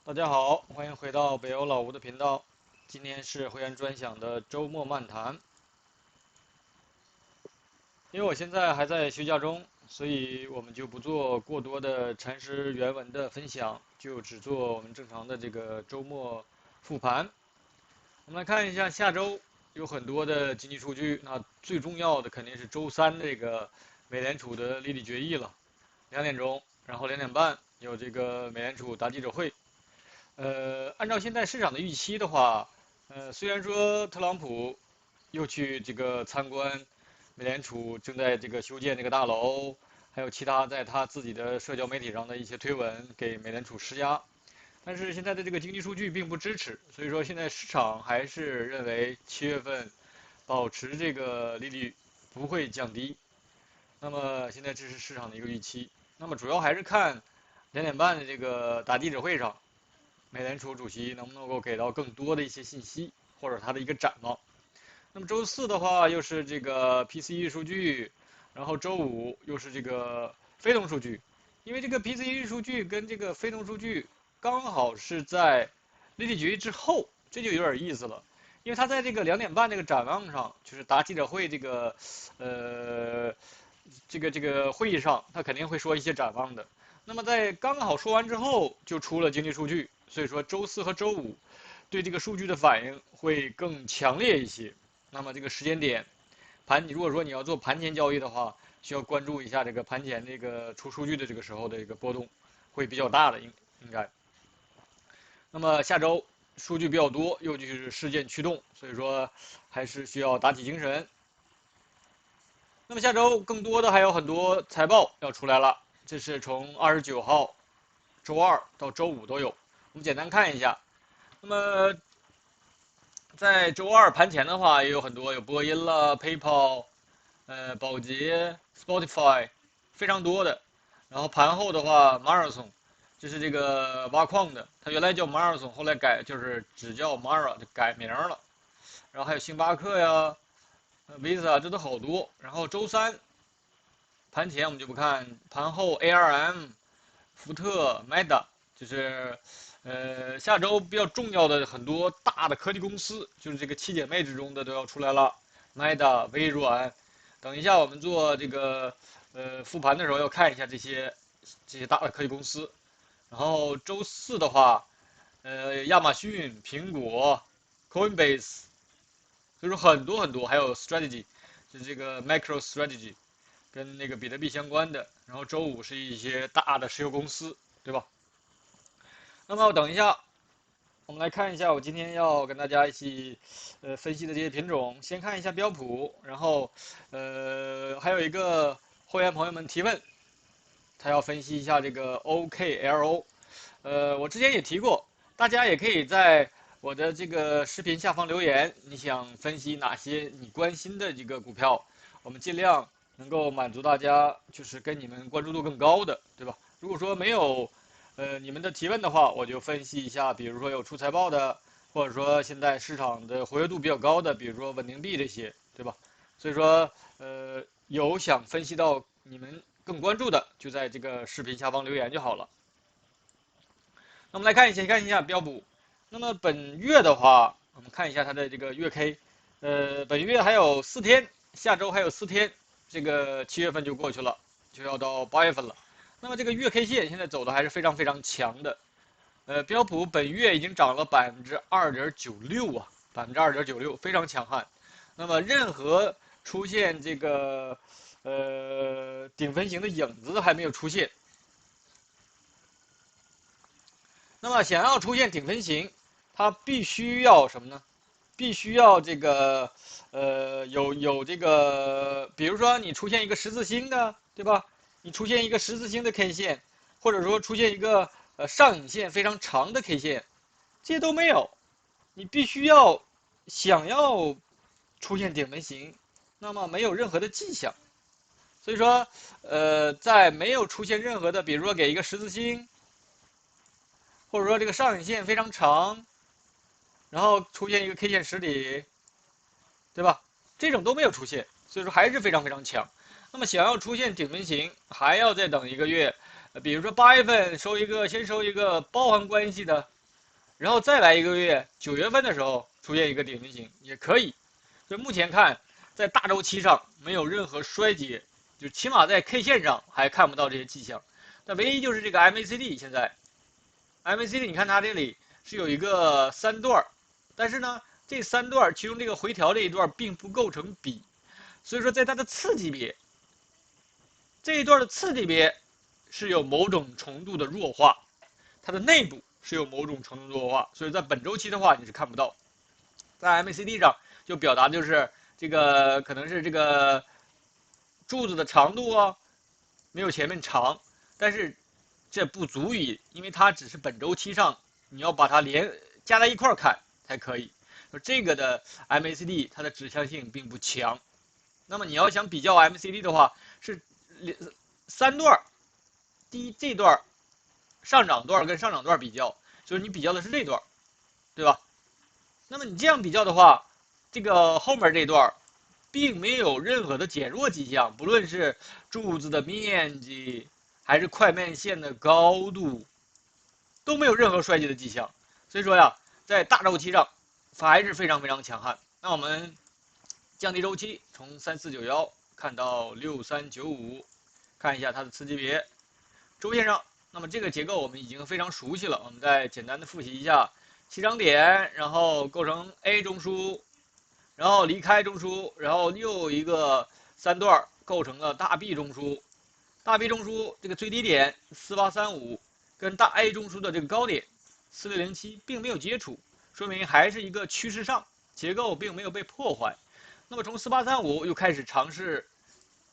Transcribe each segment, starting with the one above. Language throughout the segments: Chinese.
大家好，欢迎回到北欧老吴的频道。今天是会员专享的周末漫谈。因为我现在还在休假中，所以我们就不做过多的禅师原文的分享，就只做我们正常的这个周末复盘。我们来看一下下周有很多的经济数据，那最重要的肯定是周三这个美联储的利率决议了，2点钟，然后2点半有这个美联储大记者会。按照现在市场的预期的话，虽然说特朗普又去这个参观美联储正在这个修建这个大楼，还有其他在他自己的社交媒体上的一些推文给美联储施压，但是现在的这个经济数据并不支持，所以说现在市场还是认为7月份保持这个利率不会降低。那么现在这是市场的一个预期。那么主要还是看2点半的这个大记者会上，美联储主席能不能够给到更多的一些信息，或者他的一个展望。那么周四的话又是这个 PCE 数据，然后周五又是这个非农数据，因为这个 PCE 数据跟这个非农数据刚好是在利率决议之后，这就有点意思了。因为他在这个2点半这个展望上，就是答记者会呃这个会议上，他肯定会说一些展望的。那么在刚好说完之后，就出了经济数据，所以说周四和周五对这个数据的反应会更强烈一些。那么这个时间点，你如果说你要做盘前交易的话，需要关注一下这个盘前这个出数据的这个时候的一个波动会比较大的应该。那么下周数据比较多，又就是事件驱动，所以说还是需要打起精神。那么下周更多的还有很多财报要出来了，这是从29号周二到周五都有。我们简单看一下。那么在周二盘前的话，也有很多，有波音了、PayPal、宝洁、Spotify，非常多的。然后盘后的话，Marathon，这是这个挖矿的，它原来叫 Marathon，后来就是只叫 Mara，就改名了。然后还有星巴克呀、Visa，这都好多。然后周三盘前我们就不看，盘后 ARM、福特、Meta，就是下周比较重要的很多大的科技公司，就是这个七姐妹之中的都要出来了，Meta、微软。等一下我们做这个复盘的时候要看一下这些大的科技公司。然后周四的话，亚马逊、苹果、Coinbase，所以说很多很多，还有 Strategy，就是这个 MicroStrategy。跟那个比特币相关的，然后周五是一些大的石油公司，对吧？那么等一下，我们来看一下我今天要跟大家一起分析的这些品种。先看一下标普，然后还有一个会员朋友们提问，他要分析一下这个 OKLO。我之前也提过，大家也可以在我的这个视频下方留言，你想分析哪些你关心的这个股票，我们尽量能够满足大家，就是跟你们关注度更高的，对吧？如果说没有你们的提问的话，我就分析一下，比如说有出财报的，或者说现在市场的活跃度比较高的，比如说稳定币这些，对吧？所以说有想分析到你们更关注的，就在这个视频下方留言就好了。那我们来看一下标普。那么本月的话，我们看一下它的这个月 K，本月还有4天，下周还有4天，这个7月份就过去了，就要到8月份了。那么这个月 K 线现在走的还是非常非常强的，标普本月已经涨了2.96%啊，2.96%，非常强悍。那么任何出现这个顶分型的影子还没有出现。那么想要出现顶分型，它必须要什么呢？必须要这个有这个，比如说你出现一个十字星的，对吧？你出现一个十字星的 K 线，或者说出现一个上影线非常长的 K 线，这些都没有。你必须要想要出现顶分型，那么没有任何的迹象。所以说，在没有出现任何的，比如说给一个十字星，或者说这个上影线非常长，然后出现一个 K 线实体，对吧？这种都没有出现，所以说还是非常非常强。那么想要出现顶分型，还要再等1个月。比如说8月份先收一个包含关系的，然后再来一个月，9月份的时候出现一个顶分型也可以。所以目前看，在大周期上没有任何衰竭，就起码在 K 线上还看不到这些迹象。但唯一就是这个 MACD 现在，MACD 你看它这里是有一个3段，但是呢，这3段其中这个回调这一段并不构成比，所以说在它的次级别这一段的次级别是有某种程度的弱化，它的内部是有某种程度的弱化，所以在本周期的话你是看不到。在 MACD 上就表达就是这个可能是这个柱子的长度啊没有前面长，但是这不足以，因为它只是本周期上你要把它加在一块看才可以。这个的 MACD 它的指向性并不强。那么你要想比较 MACD 的话，是3段，第一这段上涨段跟上涨段比较，就是你比较的是这段，对吧？那么你这样比较的话，这个后面这段并没有任何的减弱迹象，不论是柱子的面积还是快慢线的高度，都没有任何衰竭的迹象。所以说呀，在大周期上还是非常非常强悍。那我们降低周期，从3491看到6395，看一下它的次级别。周线上，那么这个结构我们已经非常熟悉了，我们再简单的复习一下：起涨点，然后构成 A 中枢，然后离开中枢，然后又一个3段构成了大 B 中枢。大 B 中枢这个最低点4835跟大 A 中枢的这个高点4607并没有接触，说明还是一个趋势上，结构并没有被破坏。那么从4835又开始尝试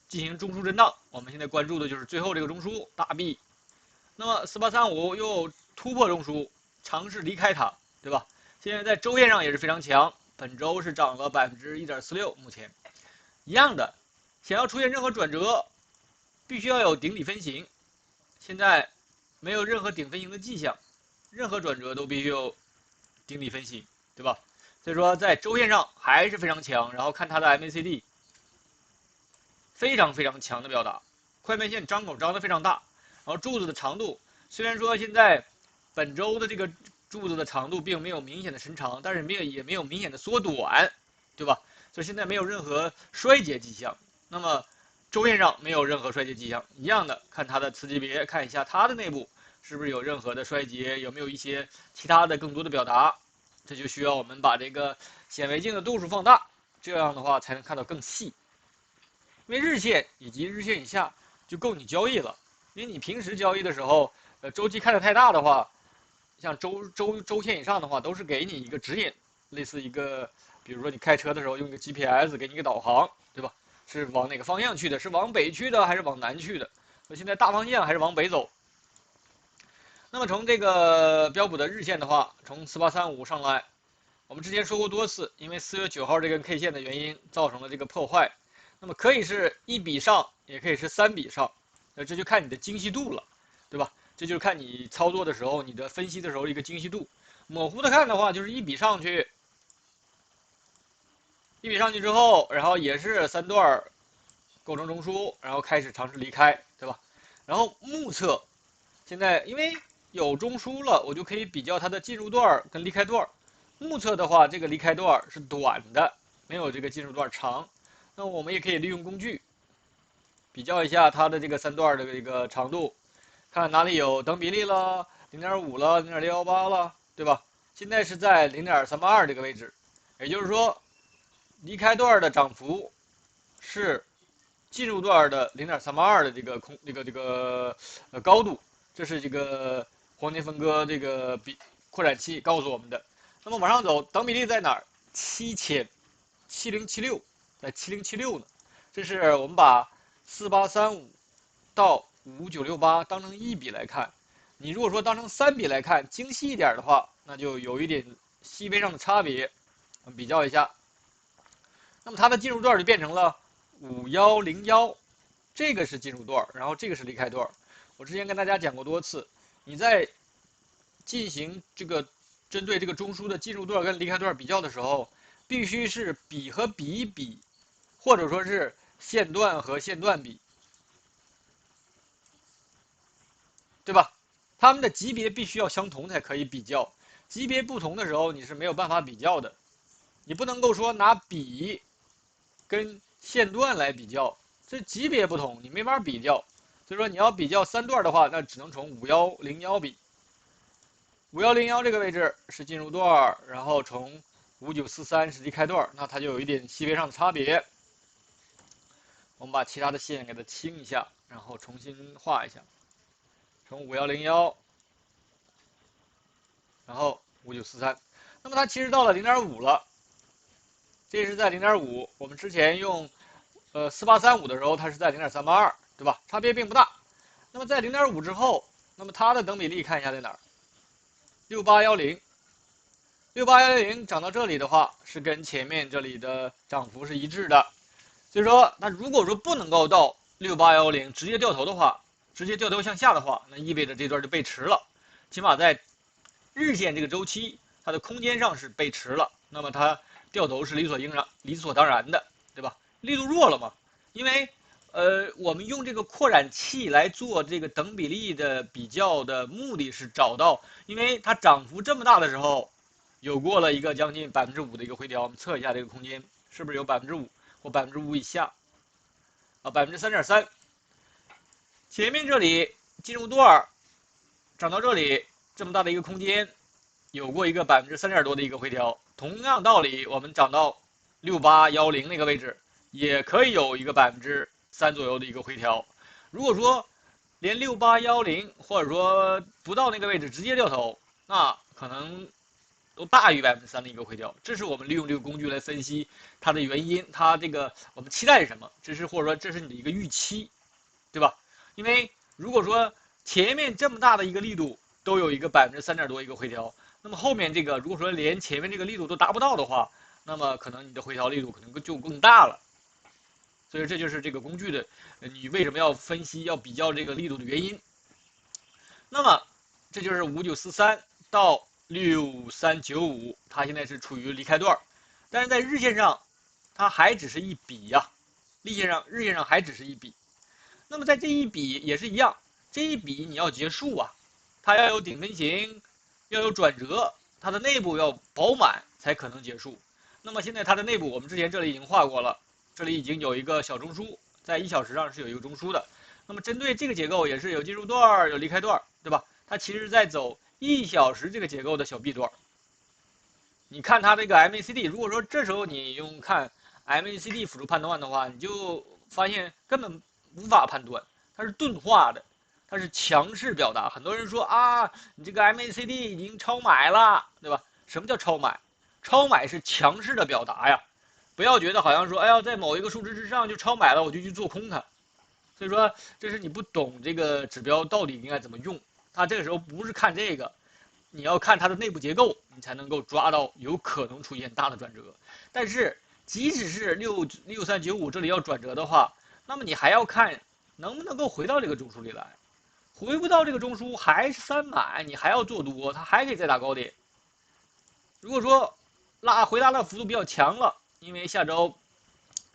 进行中枢震荡，我们现在关注的就是最后这个中枢大 B。那么4835又突破中枢，尝试离开它，对吧？现在在周线上也是非常强，本周是涨了1.46%，目前一样的。想要出现任何转折，必须要有顶底分型，现在没有任何顶分型的迹象，任何转折都必须有顶底分型，对吧？所以说在周线上还是非常强，然后看它的 MACD。非常非常强的表达，快慢线张口张得非常大，然后柱子的长度虽然说现在本周的这个柱子的长度并没有明显的伸长，但是也没有明显的缩短，对吧？所以现在没有任何衰竭迹象。那么周线上没有任何衰竭迹象，一样的看它的次级别，看一下它的内部是不是有任何的衰竭，有没有一些其他的更多的表达，这就需要我们把这个显微镜的度数放大，这样的话才能看到更细。因为日线以及日线以下就够你交易了。因为你平时交易的时候，周期看得太大的话，像周线以上的话，都是给你一个指引，类似一个，比如说你开车的时候用一个 GPS 给你一个导航，对吧？是往哪个方向去的？是往北去的还是往南去的？那现在大方向还是往北走。那么从这个标普的日线的话，从4835上来，我们之前说过多次，因为4月9号这根 K 线的原因造成了这个破坏。那么可以是1比上，也可以是3比上，这就看你的精细度了，对吧？这就是看你操作的时候，你的分析的时候一个精细度。模糊的看的话，就是1比上去，1比上去之后，然后也是3段构成中枢，然后开始尝试离开，对吧？然后目测，现在因为有中枢了，我就可以比较它的进入段跟离开段。目测的话，这个离开段是短的，没有这个进入段长。那我们也可以利用工具比较一下它的这个3段的这个长度，看哪里有等比例了，0.5了，0.618了，对吧？现在是在0.382这个位置，也就是说，离开段的涨幅是进入段的0.382的这个高度，这是这个黄金分割这个扩展器告诉我们的。那么往上走，等比例在哪儿？7076，在7076呢。这是我们把4835到5968当成1比来看。你如果说当成3比来看，精细一点的话，那就有一点细微上的差别。我们比较一下，那么它的进入段就变成了5101，这个是进入段，然后这个是离开段。我之前跟大家讲过多次，你在进行这个针对这个中枢的进入段跟离开段比较的时候，必须是比和比比，或者说是线段和线段比，对吧？它们的级别必须要相同才可以比较。级别不同的时候你是没有办法比较的，你不能够说拿笔跟线段来比较，这级别不同，你没法比较。所以说你要比较3段的话，那只能从5101比。5101这个位置是进入段，然后从5943是离开段，那它就有一点细微上的差别。我们把其他的线给它清一下，然后重新画一下，从5101，然后5943。那么它其实到了0.5了，这是在0.5。我们之前用4835的时候，它是在0.382，对吧？差别并不大。那么在0.5之后，那么它的等比例看一下在哪儿？6810。6810涨到这里的话，是跟前面这里的涨幅是一致的。所以说，那如果说不能够到6810直接掉头的话，直接掉头向下的话，那意味着这段就背驰了。起码在日线这个周期，它的空间上是背驰了，那么它掉头是理所当然的，对吧？力度弱了嘛，因为我们用这个扩展器来做这个等比例的比较的目的是找到，因为它涨幅这么大的时候，有过了一个将近5%的一个回调，我们测一下这个空间是不是有5%或5%以下啊？3.3%。前面这里进入段涨到这里这么大的一个空间，有过一个3%多的一个回调。同样道理，我们涨到6810那个位置，也可以有一个3%左右的一个回调。如果说连6810或者说不到那个位置直接掉头，那可能都大于3%的一个回调。这是我们利用这个工具来分析它的原因，它这个我们期待是什么？这是或者说这是你的一个预期，对吧？因为如果说前面这么大的一个力度都有一个3%多一个回调，那么后面这个如果说连前面这个力度都达不到的话，那么可能你的回调力度可能就更大了。所以这就是这个工具的，你为什么要分析要比较这个力度的原因。那么这就是5943到6395，它现在是处于离开段，但是在日线上它还只是一笔呀，日线上还只是一笔。那么在这一笔也是一样，这一笔你要结束啊，它要有顶分型，要有转折，它的内部要饱满才可能结束。那么现在它的内部，我们之前这里已经画过了，这里已经有一个小中枢，在1小时上是有一个中枢的。那么针对这个结构也是有进入段，有离开段，对吧？它其实在走1小时这个结构的小 B 段。你看它这个 MACD，如果说这时候你用看 MACD 辅助判断的话，你就发现根本无法判断，它是钝化的，它是强势表达。很多人说啊，你这个 MACD 已经超买了，对吧？什么叫超买？超买是强势的表达呀，不要觉得好像说，哎呀，在某一个数值之上就超买了，我就去做空它。所以说，这是你不懂这个指标到底应该怎么用。它这个时候不是看这个，你要看它的内部结构，你才能够抓到有可能出现大的转折。但是，即使是6395这里要转折的话，那么你还要看能不能够回到这个中枢里来。回不到这个中枢还是3买，你还要做多，它还可以再打高点。如果说回拉的幅度比较强了，因为下周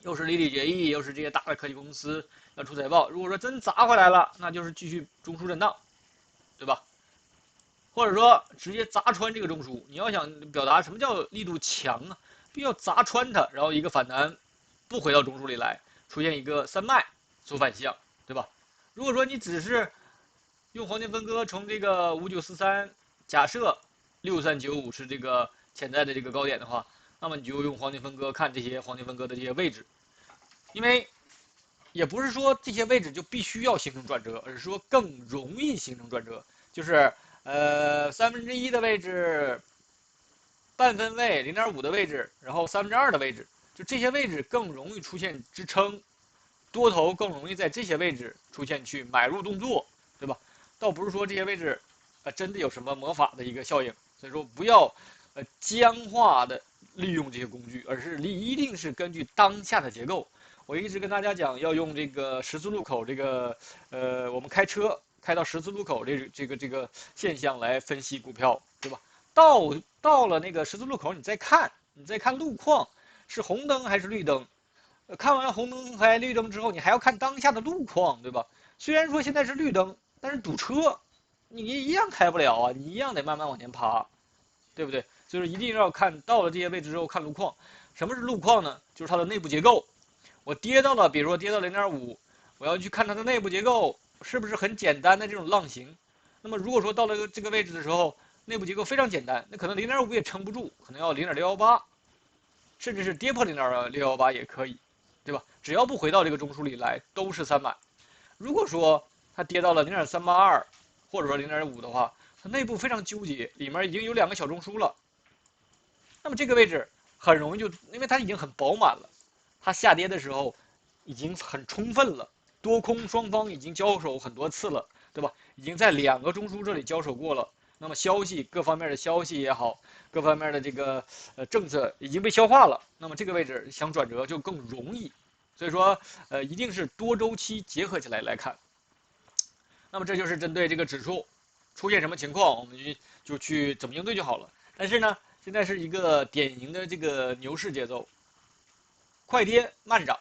又是利率决议，又是这些大的科技公司要出财报，如果说真砸回来了，那就是继续中枢震荡，对吧？或者说直接砸穿这个中枢，你要想表达什么叫力度强啊，必须要砸穿它，然后一个反弹不回到中枢里来，出现一个3脉走反向，对吧？如果说你只是用黄金分割从这个5943假设6395是这个潜在的这个高点的话，那么你就用黄金分割看这些黄金分割的这些位置，因为也不是说这些位置就必须要形成转折，而是说更容易形成转折，就是1/3的位置，半分位0.5的位置，然后2/3的位置，就这些位置更容易出现支撑，多头更容易在这些位置出现去买入动作，对吧？倒不是说这些位置真的有什么魔法的一个效应，所以说不要僵化的利用这些工具，而是一定是根据当下的结构。我一直跟大家讲，要用这个十字路口这个我们开车开到十字路口这个现象来分析股票，对吧？到了那个十字路口，你再看路况是红灯还是绿灯，看完红灯还绿灯之后，你还要看当下的路况，对吧？虽然说现在是绿灯，但是堵车，你一样开不了啊，你一样得慢慢往前爬。对不对？就是一定要看到了这些位置之后看路况。什么是路况呢？就是它的内部结构。我跌到了，比如说跌到0.5，我要去看它的内部结构是不是很简单的这种浪形。那么如果说到了这个位置的时候，内部结构非常简单，那可能0.5也撑不住，可能要0.618，甚至是跌破0.618也可以，对吧？只要不回到这个中枢里来，都是300。如果说它跌到了0.382，或者说0.5的话，它内部非常纠结，里面已经有2个小中枢了。那么这个位置很容易就，因为它已经很饱满了，它下跌的时候已经很充分了，多空双方已经交手很多次了，对吧？已经在2个中枢这里交手过了。那么各方面的消息也好，各方面的这个政策已经被消化了，那么这个位置想转折就更容易。所以说一定是多周期结合起来看。那么这就是针对这个指数出现什么情况，我们就去怎么应对就好了。但是呢，现在是一个典型的这个牛市节奏，快跌慢涨，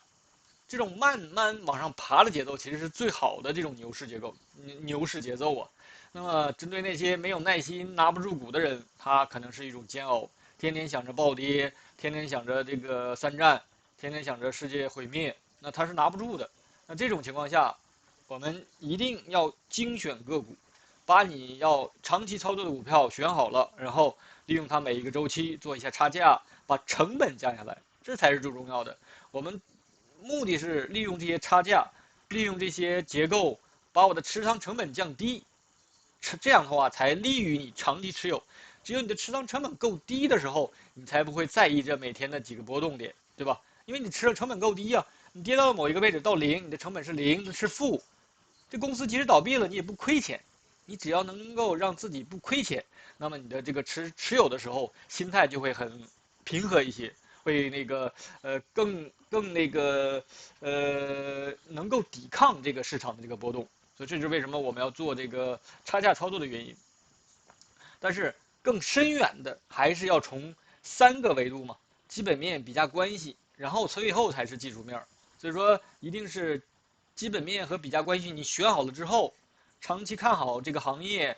这种慢慢往上爬的节奏，其实是最好的这种牛市节奏啊。那么针对那些没有耐心、拿不住股的人，他可能是一种煎熬，天天想着暴跌，天天想着这个3战，天天想着世界毁灭，那他是拿不住的。那这种情况下，我们一定要精选个股，把你要长期操作的股票选好了，然后利用它每一个周期做一下差价，把成本降下来，这才是最重要的。我们目的是利用这些差价，利用这些结构，把我的持仓成本降低，这样的话才利于你长期持有。只有你的持仓成本够低的时候，你才不会在意这每天的几个波动点，对吧？因为你持仓成本够低啊，你跌到某一个位置到0，你的成本是0，是负，这公司即使倒闭了，你也不亏钱。你只要能够让自己不亏钱，那么你的这个持有的时候，心态就会很平和一些，会那个更那个能够抵抗这个市场的这个波动。所以这是为什么我们要做这个差价操作的原因。但是更深远的还是要从3个维度嘛，基本面、比价关系，然后最后才是技术面。所以说，一定是基本面和比价关系你选好了之后，长期看好这个行业、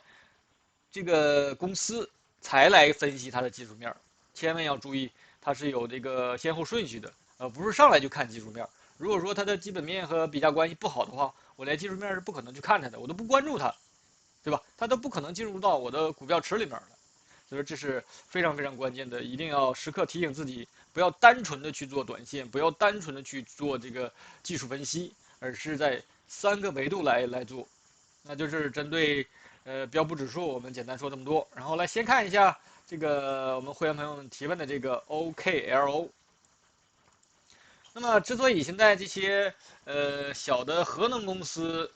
这个公司，才来分析它的技术面。千万要注意，它是有这个先后顺序的，不是上来就看技术面。如果说它的基本面和比价关系不好的话，我连技术面是不可能去看它的，我都不关注它，对吧？它都不可能进入到我的股票池里面的。所以说这是非常非常关键的，一定要时刻提醒自己，不要单纯的去做短线，不要单纯的去做这个技术分析，而是在3个维度来做。那就是针对标普指数，我们简单说这么多。然后来先看一下这个我们会员朋友们提问的这个 OKLO。那么之所以现在这些小的核能公司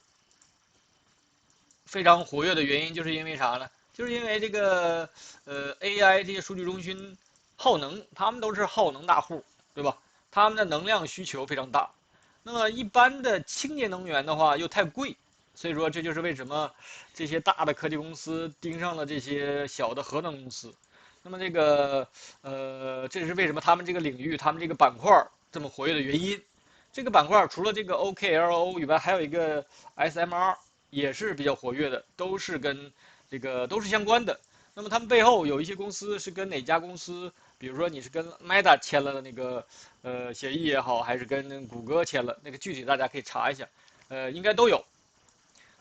非常活跃的原因，就是因为啥呢？就是因为这个AI 这些数据中心耗能，他们都是耗能大户，对吧？他们的能量需求非常大。那么一般的清洁能源的话又太贵，所以说这就是为什么这些大的科技公司盯上了这些小的核能公司。那么这个这是为什么他们这个领域、他们这个板块这么活跃的原因。这个板块除了这个 OKLO 以外，还有一个 SMR。也是比较活跃的，都是跟这个都是相关的。那么他们背后有一些公司是跟哪家公司，比如说你是跟 Meta 签了的那个协议也好，还是跟谷歌签了，那个具体大家可以查一下，应该都有。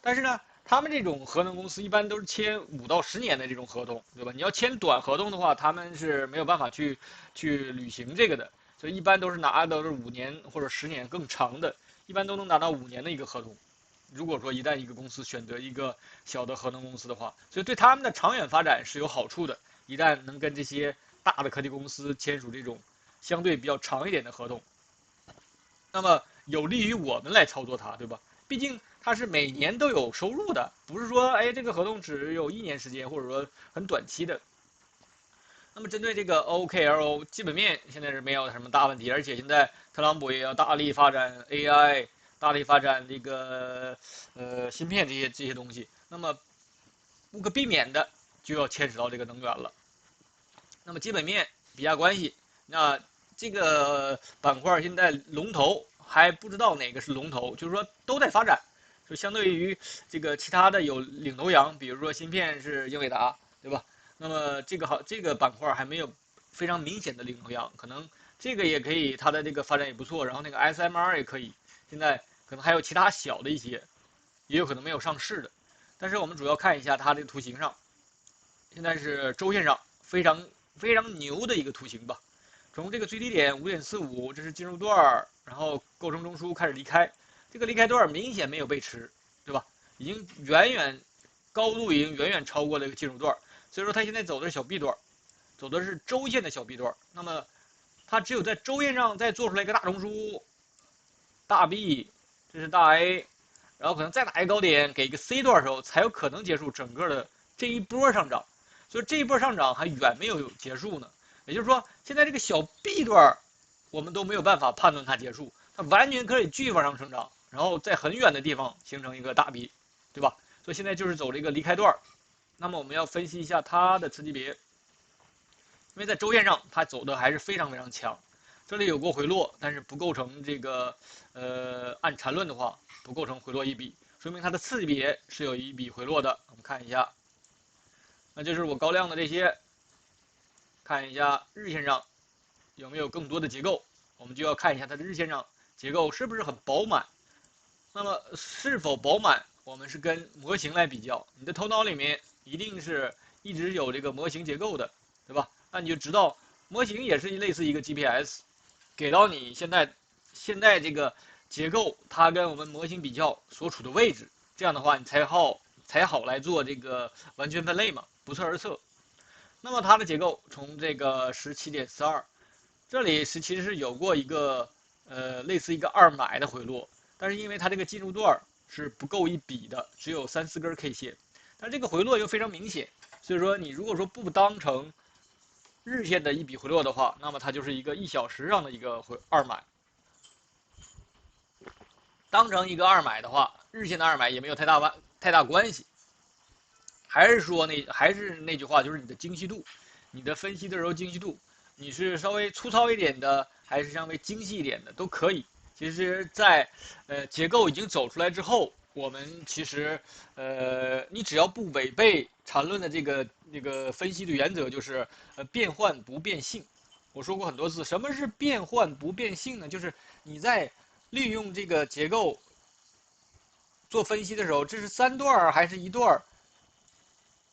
但是呢，他们这种核能公司一般都是签5到10年的这种合同，对吧？你要签短合同的话，他们是没有办法去履行这个的，所以一般都是拿的是5年或者10年更长的，一般都能拿到5年的一个合同。如果说一旦一个公司选择一个小的核能公司的话，所以对他们的长远发展是有好处的。一旦能跟这些大的科技公司签署这种相对比较长一点的合同，那么有利于我们来操作它，对吧？毕竟它是每年都有收入的，不是说这个合同只有1年时间，或者说很短期的。那么针对这个 OKLO 基本面现在是没有什么大问题，而且现在特朗普也要大力发展 AI。大力发展这个芯片这些东西，那么不可避免的就要牵扯到这个能源了。那么基本面、比价关系，那这个板块现在龙头还不知道哪个是龙头，就是说都在发展，就相对于这个其他的有领头羊，比如说芯片是英伟达，对吧？那么这个板块还没有非常明显的领头羊，可能这个也可以，它的这个发展也不错，然后那个 SMR 也可以，现在可能还有其他小的一些，也有可能没有上市的。但是我们主要看一下它这个图形上，现在是周线上非常牛的一个图形吧。从这个最低点5.45，这是进入段，然后构成中枢开始离开，这个离开段明显没有背驰，对吧？已经高度已经远远超过了这个进入段，所以说它现在走的是小 B 段，走的是周线的小 B 段。那么它只有在周线上再做出来一个大中枢，大 B，这是大 A，然后可能再打一个高点，给一个 C 段的时候，才有可能结束整个的这一波上涨。所以这一波上涨还远没有结束呢。也就是说，现在这个小 B 段，我们都没有办法判断它结束，它完全可以继续往上成长，然后在很远的地方形成一个大 B，对吧？所以现在就是走这个离开段。那么我们要分析一下它的次级别，因为在周线上它走的还是非常非常强。这里有过回落，但是不构成这个按缠论的话，不构成回落一笔，说明它的次级别是有一笔回落的。我们看一下，那就是我高亮的这些，看一下日线上有没有更多的结构，我们就要看一下它的日线上结构是不是很饱满。那么是否饱满，我们是跟模型来比较。你的头脑里面一定是一直有这个模型结构的，对吧？那你就知道模型也是类似一个 GPS，给到你现在这个结构，它跟我们模型比较所处的位置，这样的话你才好来做这个完全分类嘛，不测而测。那么它的结构从这个17.42，这里其实是有过一个类似一个二买的回落，但是因为它这个进入段是不够一笔的，只有3、4根 K 线，但这个回落又非常明显，所以说你如果说不当成日线的一笔回落的话，那么它就是一个1小时上的一个二买。当成一个二买的话，日线的二买也没有太大关系。还是那句话，就是你的精细度，你的分析的时候精细度，你是稍微粗糙一点的，还是稍微精细一点的都可以。其实在，结构已经走出来之后，我们其实你只要不违背缠论的这个分析的原则，就是变换不变性。我说过很多次，什么是变换不变性呢？就是你在利用这个结构做分析的时候，这是3段还是1段？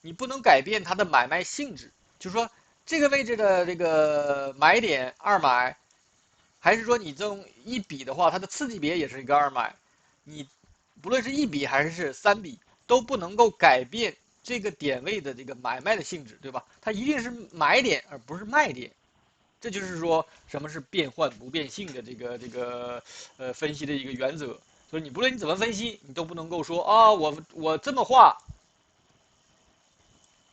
你不能改变它的买卖性质，就是说这个位置的这个买点二买，还是说你这种一笔的话，它的次级别也是一个二买，你不论是一笔还是3笔，都不能够改变这个点位的这个买卖的性质，对吧？它一定是买点而不是卖点。这就是说什么是变换不变性的分析的一个原则。所以你不论你怎么分析，你都不能够说啊，我这么画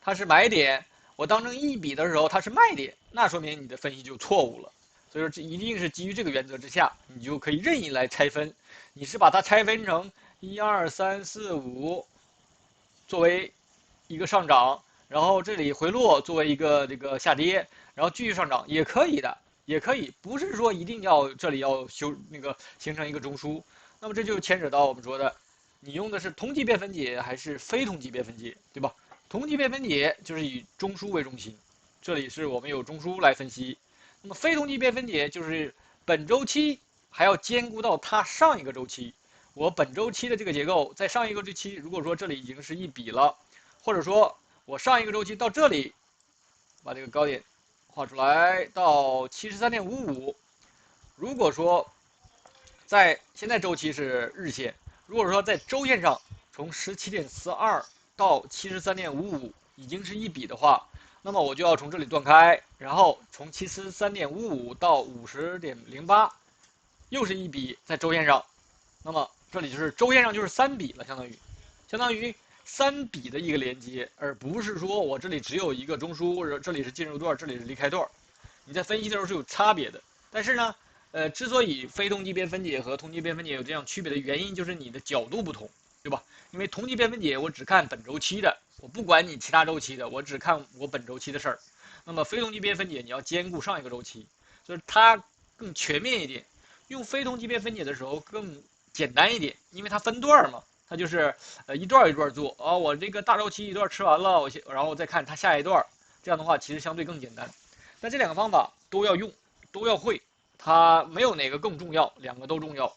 它是买点，我当成一笔的时候它是卖点，那说明你的分析就错误了。所以说这一定是基于这个原则之下，你就可以任意来拆分。你是把它拆分成1、2、3、4、5作为一个上涨，然后这里回落作为一个这个下跌，然后继续上涨也可以的，也可以，不是说一定要这里要形成一个中枢。那么这就牵扯到我们说的，你用的是同级别分解还是非同级别分解，对吧？同级别分解就是以中枢为中心，这里是我们有中枢来分析。那么非同级别分解就是本周期还要兼顾到它上一个周期。我本周期的这个结构在上一个周期，如果说这里已经是一笔了，或者说我上一个周期到这里，把这个高点画出来到73.55，如果说在现在周期是日线，如果说在周线上从17.42到73.55已经是一笔的话，那么我就要从这里断开，然后从73.55到50.08又是一笔在周线上，那么这里就是周线上就是3笔了，相当于3笔的一个连接，而不是说我这里只有一个中枢，或者这里是进入段，这里是离开段。你在分析的时候是有差别的。但是呢，之所以非同级别分解和同级别分解有这样区别的原因，就是你的角度不同，对吧？因为同级别分解我只看本周期的，我不管你其他周期的，我只看我本周期的事儿。那么非同级别分解你要兼顾上一个周期，就是它更全面一点。用非同级别分解的时候更简单一点，因为它分段嘛，它就是一段一段做啊。我这个大周期一段吃完了，然后再看它下一段，这样的话其实相对更简单。但这两个方法都要用，都要会，它没有哪个更重要，两个都重要。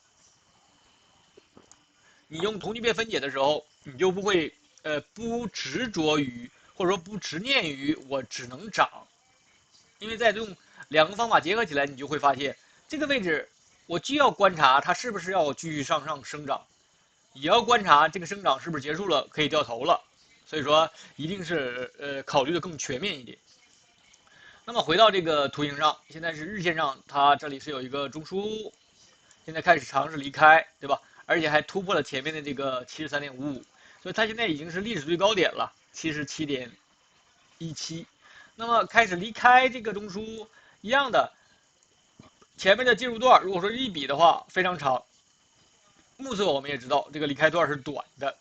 你用同级别分解的时候，你就不会不执着于或者说不执念于我只能涨，因为在用两个方法结合起来，你就会发现这个位置我既要观察它是不是要继续向上生长，也要观察这个生长是不是结束了，可以掉头了。所以说一定是考虑的更全面一点。那么回到这个图形上，现在是日线上，它这里是有一个中枢，现在开始尝试离开，对吧？而且还突破了前面的这个73.55，所以它现在已经是历史最高点了，77.17。那么开始离开这个中枢，一样的，前面的介入段如果说一比的话非常长，目测我们也知道这个离开段是短的，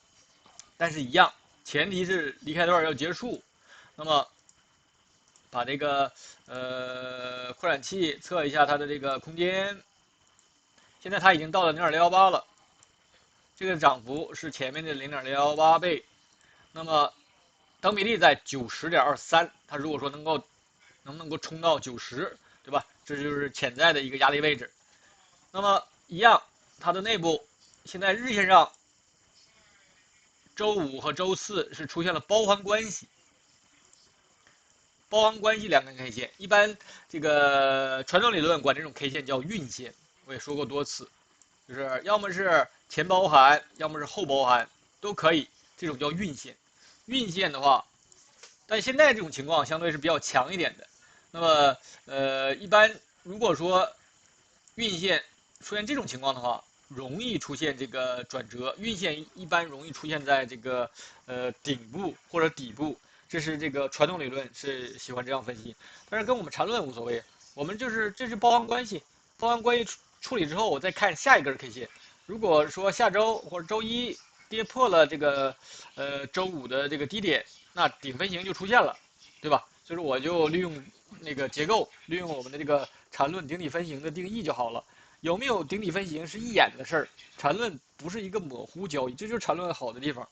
但是一样，前提是离开段要结束。那么把这个扩展器测一下它的这个空间，现在它已经到了0.618了，这个涨幅是前面的0.018倍。那么等比例在90.23，它如果说能不能够冲到90，对吧？这就是潜在的一个压力位置。那么一样，它的内部现在日线上，周五和周四是出现了包环关系。包含关系两根 K 线，一般这个传统理论管这种 K 线叫晕线，我也说过多次，就是要么是前包含，要么是后包含，都可以，这种叫晕线。晕线的话，但现在这种情况相对是比较强一点的。那么一般如果说晕线出现这种情况的话，容易出现这个转折。晕线一般容易出现在这个顶部或者底部。这是这个传统理论是喜欢这样分析，但是跟我们缠论无所谓，我们就是这是包含关系，包含关系处理之后，我再看下一根 K 线。如果说下周或者周一跌破了这个周五的这个低点，那顶分型就出现了，对吧？所以说我就利用那个结构，利用我们的这个缠论顶底分型的定义就好了。有没有顶底分型是一眼的事儿，缠论不是一个模糊交易，这就是缠论好的地方。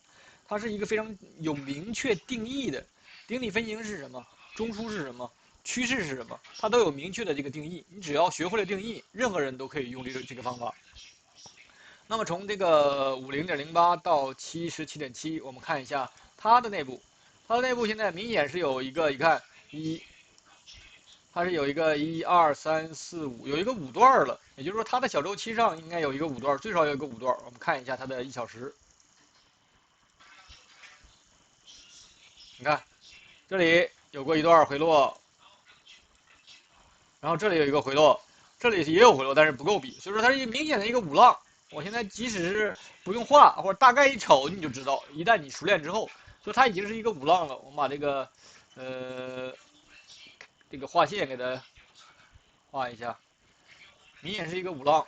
它是一个非常有明确定义的，顶底分型是什么，中枢是什么，趋势是什么，它都有明确的这个定义。你只要学会了定义，任何人都可以用这个方法。那么从这个50.08到77.7，我们看一下它的内部，它的内部现在明显是有一个，你看它是有一个1、2、3、4、5，有一个5段了，也就是说它的小周期上应该有一个5段，最少有一个5段。我们看一下它的1小时。你看，这里有过一段回落，然后这里有一个回落，这里也有回落，但是不够比，所以说它是明显的一个五浪。我现在即使是不用画或者大概一瞅你就知道，一旦你熟练之后，所以它已经是一个五浪了。我们把这个这个画线给它画一下，明显是一个五浪。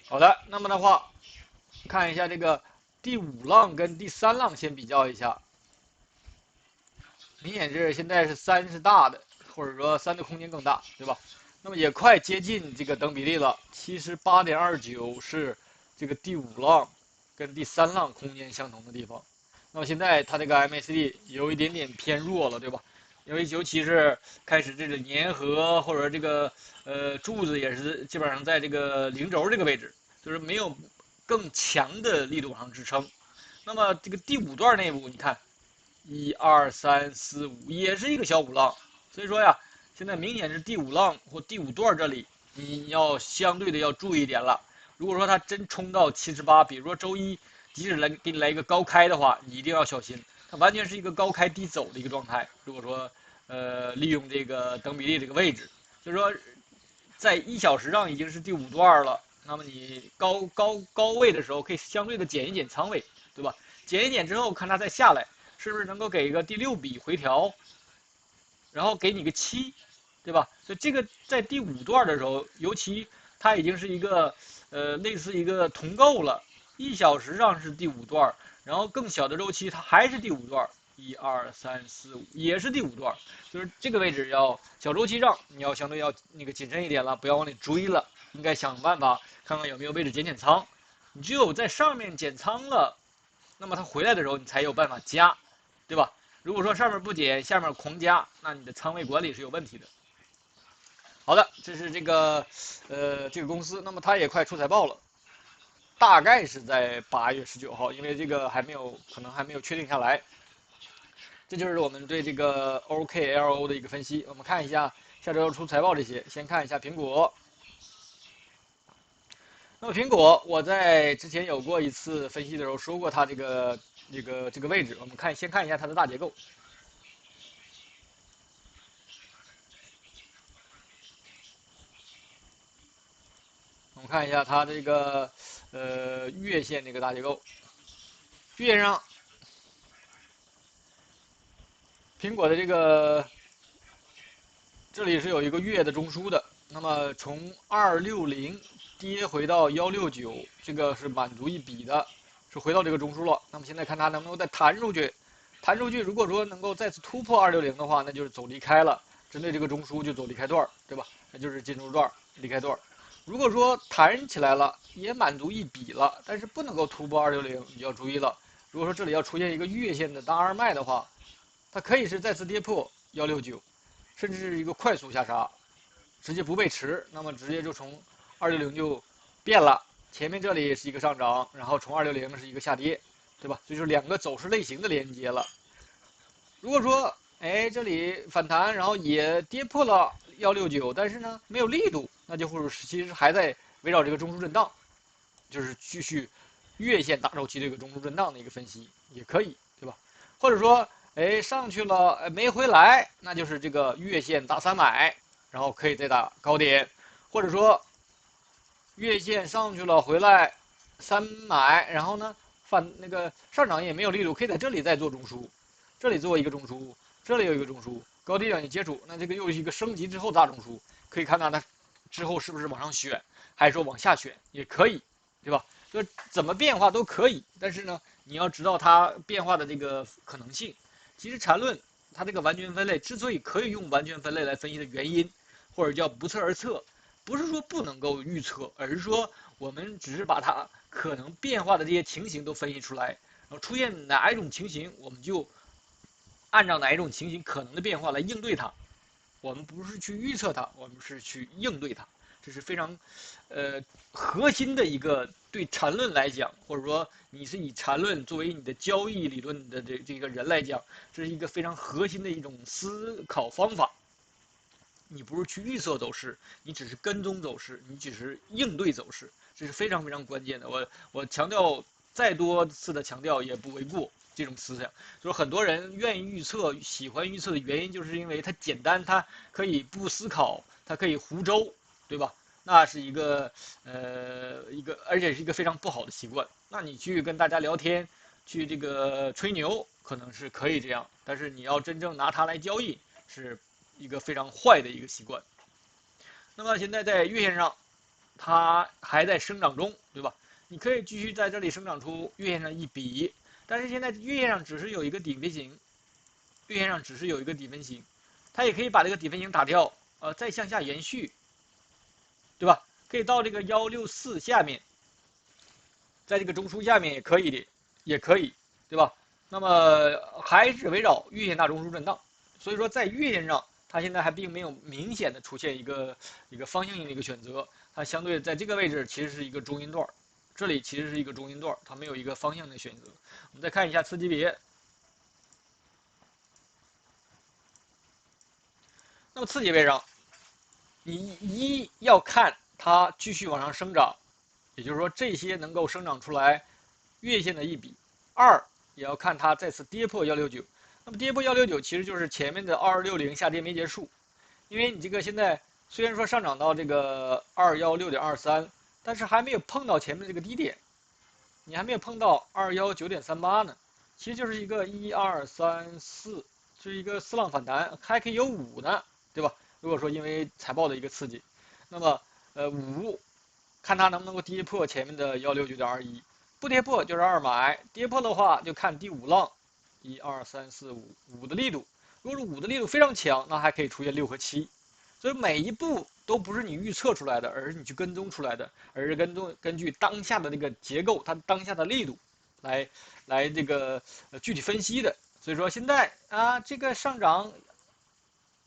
好的，那么的话，看一下这个第五浪跟第三浪先比较一下。明显是现在是3是大的，或者说3的空间更大，对吧？那么也快接近这个等比例了，78.29是这个第五浪跟第三浪空间相同的地方。那么现在它这个 MACD 有一点点偏弱了，对吧？因为尤其是开始这个粘合或者这个柱子也是基本上在这个零轴这个位置，就是没有更强的力度往上支撑。那么这个第五段内部，你看。1、2、3、4、5，也是一个小五浪，所以说呀，现在明显是第五浪或第五段这里，你要相对的要注意一点了。如果说它真冲到78，比如说周一，即使给你来一个高开的话，你一定要小心，它完全是一个高开低走的一个状态。如果说利用这个等比例这个位置，就是说在1小时上已经是第五段了，那么你高位的时候可以相对的减一减仓位，对吧？减一减之后看它再下来。是不是能够给一个第6笔回调，然后给你个7，对吧？所以这个在第五段的时候，尤其它已经是一个类似一个同构了，1小时上是第五段，然后更小的周期它还是第五段，1、2、3、4、5也是第五段，就是这个位置要小周期上你要相对要那个谨慎一点了，不要往里追了，应该想办法看看有没有位置减仓。你只有在上面减仓了。那么它回来的时候你才有办法加，对吧？如果说上面不减，下面狂加，那你的仓位管理是有问题的。好的，这是这个公司，那么它也快出财报了，大概是在8月19号，因为这个可能还没有确定下来。这就是我们对这个 OKLO 的一个分析。我们看一下下周要出财报这些，先看一下苹果。那么苹果，我在之前有过一次分析的时候说过它这个位置。我们先看一下它的大结构。我们看一下它这个月线这个大结构。月上，苹果的这里是有一个月的中枢的。那么从260跌回到169，这个是满足一笔的，是回到这个中枢了。那么现在看它能不能再弹出去，弹出去，如果说能够再次突破260的话，那就是走离开了，针对这个中枢就走离开段，对吧？那就是进入段，离开段。如果说弹起来了，也满足一笔了，但是不能够突破260，你就要注意了。如果说这里要出现一个月线的大二卖的话，它可以是再次跌破169，甚至是一个快速下杀，直接不背驰，那么直接就从260就变了。前面这里是一个上涨，然后从260是一个下跌，对吧？这就是两个走势类型的连接了。如果说，这里反弹，然后也跌破了169，但是呢没有力度，那就或者其实还在围绕这个中枢震荡，就是继续月线大周期这个中枢震荡的一个分析也可以，对吧？或者说，上去了，没回来，那就是这个月线大三买，然后可以再打高点，或者说月线上去了回来三买，然后呢上涨也没有力度，可以在这里再做中枢，这里做一个中枢，这里有一个中枢，高低点一接触，那这个又是一个升级之后大中枢，可以看到它之后是不是往上选，还是说往下选也可以，对吧？就怎么变化都可以，但是呢，你要知道它变化的这个可能性。其实缠论它这个完全分类之所以可以用完全分类来分析的原因，或者叫不测而测，不是说不能够预测，而是说我们只是把它可能变化的这些情形都分析出来，然后出现哪一种情形，我们就按照哪一种情形可能的变化来应对它。我们不是去预测它，我们是去应对它。这是非常，核心的一个对缠论来讲，或者说你是以缠论作为你的交易理论的这个人来讲，这是一个非常核心的一种思考方法。你不是去预测走势，你只是跟踪走势，你只是应对走势，这是非常非常关键的。我强调再多次的强调也不为过。这种思想就是很多人愿意预测、喜欢预测的原因，就是因为它简单，它可以不思考，它可以胡诌，对吧？那是而且是一个非常不好的习惯。那你去跟大家聊天，去这个吹牛，可能是可以这样，但是你要真正拿它来交易，是一个非常坏的一个习惯。那么现在在月线上，它还在生长中，对吧？你可以继续在这里生长出月线上一笔，但是现在月线上只是有一个底分型，月线上只是有一个底分型，它也可以把这个底分型打掉，再向下延续，对吧？可以到这个164下面，在这个中枢下面也可以的，也可以，对吧？那么还是围绕月线大中枢震荡，所以说在月线上，它现在还并没有明显的出现一个方向性的一个选择，它相对在这个位置其实是一个中阴段，这里其实是一个中阴段，它没有一个方向的选择。我们再看一下次级别，那么次级别上，你要看它继续往上生长，也就是说这些能够生长出来月线的一笔；二也要看它再次跌破169。那么跌破169，其实就是前面的2260下跌没结束，因为你这个现在虽然说上涨到这个216.23，但是还没有碰到前面这个低点，你还没有碰到219.38呢，其实就是一个1、2、3、4，是一个四浪反弹，还可以有5呢，对吧？如果说因为财报的一个刺激，那么5看它能不能够跌破前面的169.21，不跌破就是2买，跌破的话就看第5浪，1、2、3、4、5的力度。如果是5的力度非常强，那还可以出现6和7。所以每一步都不是你预测出来的，而是你去跟踪出来的，而是根据当下的这个结构，它当下的力度来这个具体分析的。所以说现在啊，这个上涨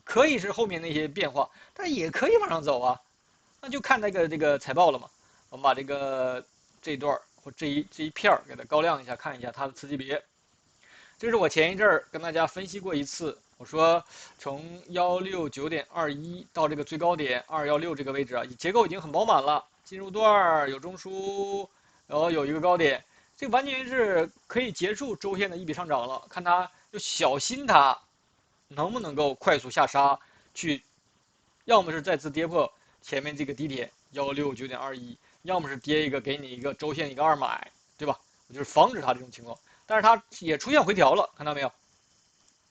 可以是后面那些变化，但也可以往上走啊，那就看这个财报了嘛。我们把这一段或这一片给它高亮一下，看一下它的次级别。这是我前一阵儿跟大家分析过一次，我说从169.21到这个最高点216这个位置啊，结构已经很饱满了，进入段有中枢，然后有一个高点，这个完全是可以结束周线的一笔上涨了。看它就小心它能不能够快速下杀，去要么是再次跌破前面这个低点169.21，要么是跌一个给你一个周线一个二买，对吧？我就是防止它这种情况。但是它也出现回调了，看到没有？